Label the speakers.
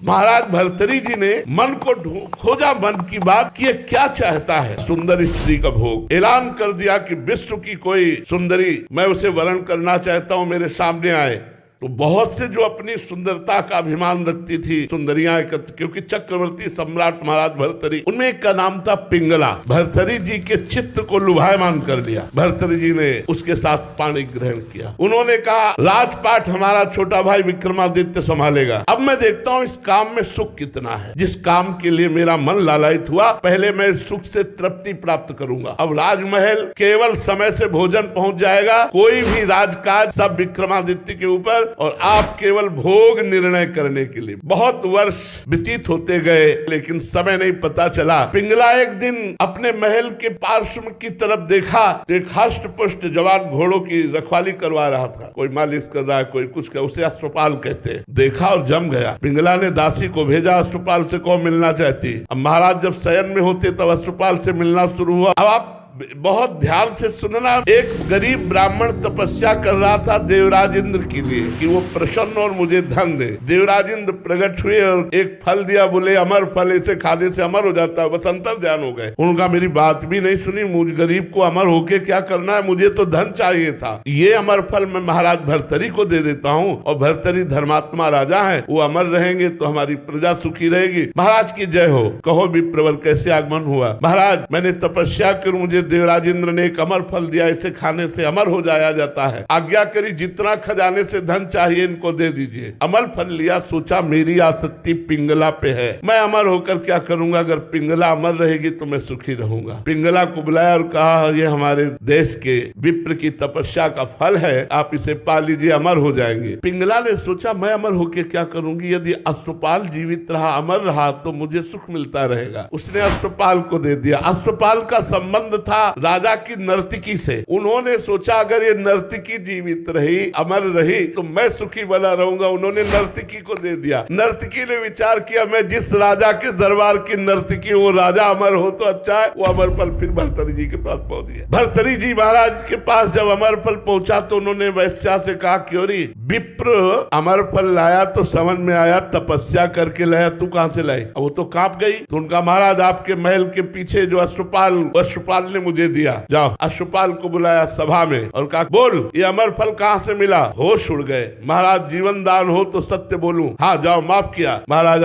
Speaker 1: महाराज भर्तरी जी ने मन को खोजा, मन की बात कि ये क्या चाहता है। सुंदर स्त्री का भोग, ऐलान कर दिया कि विश्व की कोई सुंदरी मैं उसे वरण करना चाहता हूं, मेरे सामने आए। तो बहुत से जो अपनी सुंदरता का अभिमान रखती थी सुंदरियां एकत्र, क्योंकि चक्रवर्ती सम्राट महाराज भर्तरी, उनमें एक का नाम था पिंगला। भर्तरी जी के चित्त को लुभायमान कर लिया। भर्तरी जी ने उसके साथ पाणी ग्रहण किया। उन्होंने कहा राजपाट हमारा छोटा भाई विक्रमादित्य संभालेगा। अब मैं देखता हूँ इस काम में सुख कितना है। जिस काम के लिए मेरा मन लालायित हुआ, पहले मैं सुख से तृप्ति प्राप्त करूंगा। अब राजमहल केवल समय से भोजन पहुंच जाएगा, कोई भी राजकाज सब विक्रमादित्य के ऊपर, और आप केवल भोग निर्णय करने के लिए। बहुत वर्ष व्यतीत होते गए, लेकिन समय नहीं पता चला। पिंगला एक दिन अपने महल के पार्श्व की तरफ देखा, एक हष्ट पुष्ट जवान घोड़ों की रखवाली करवा रहा था। कोई मालिश कर रहा है, कोई कुछ कर, उसे अश्वपाल कहते हैं। देखा और जम गया। पिंगला ने दासी को भेजा, अश्वपाल से कौन मिलना चाहती। अब महाराज जब शयन में होते तब अश्वपाल से मिलना शुरू हुआ। अब आप बहुत ध्यान से सुनना। एक गरीब ब्राह्मण तपस्या कर रहा था देवराज इंद्र के लिए कि वो प्रसन्न और मुझे धन दे। देवराज इंद्र प्रकट हुए और एक फल दिया, बोले अमर फल, इसे खाने से अमर हो जाता है। बस अंतर ध्यान हो गए। उनका मेरी बात भी नहीं सुनी। मुझ गरीब को अमर होके क्या करना है, मुझे तो धन चाहिए था। ये अमर फल मैं महाराज भर्तरी को दे देता हूँ, और भर्तरी धर्मात्मा राजा है, वो अमर रहेंगे तो हमारी प्रजा सुखी रहेगी। महाराज की जय हो। कहो विप्रवर कैसे आगमन हुआ। महाराज मैंने तपस्या कर मुझे देवराज इंद्र ने एक अमर फल दिया, इसे खाने से अमर हो जाया जाता है। आज्ञा करी जितना खजाने से धन चाहिए इनको दे दीजिए। अमर फल लिया, सोचा मेरी आसक्ति पिंगला पे है, मैं अमर होकर क्या करूंगा। अगर पिंगला अमर रहेगी तो मैं सुखी रहूंगा। पिंगला को बुलाया और कहा ये हमारे देश के विप्र की तपस्या का फल है, आप इसे पा लीजिए, अमर हो जाएंगे। पिंगला ने सोचा मैं अमर होकर क्या करूंगी। यदि अश्वपाल जीवित रहा, अमर रहा, तो मुझे सुख मिलता रहेगा। उसने अश्वपाल को दे दिया। अश्वपाल का संबंध था राजा की नर्तकी से। उन्होंने सोचा अगर ये नर्तकी जीवित रही, अमर रही, तो मैं सुखी बना रहूंगा। उन्होंने नर्तकी को दे दिया। नर्तकी ने विचार किया मैं जिस राजा के दरबार की नर्तकी, वो राजा अमर हो तो अच्छा है। वो अमर फल फिर भर्तरी जी के पास पहुंच गया। भर्तरी जी महाराज के पास जब अमर फल पहुंचा तो उन्होंने वैश्या से कहा क्योरी विप्र अमर फल लाया तो समझ में आया तपस्या करके लाया, तू कहां से लाई। वो तो कांप गई। तो उनका महाराज आपके महल के पीछे जो अश्वपाल ने मुझे दिया। जाओ। अश्वपाल को बुलाया सभा में और कहा बोल ये अमर फल कहां से मिला। होश उड़ गए। महाराज जीवन दान हो तो सत्य बोलूं। हाँ जाओ, माफ किया। महाराज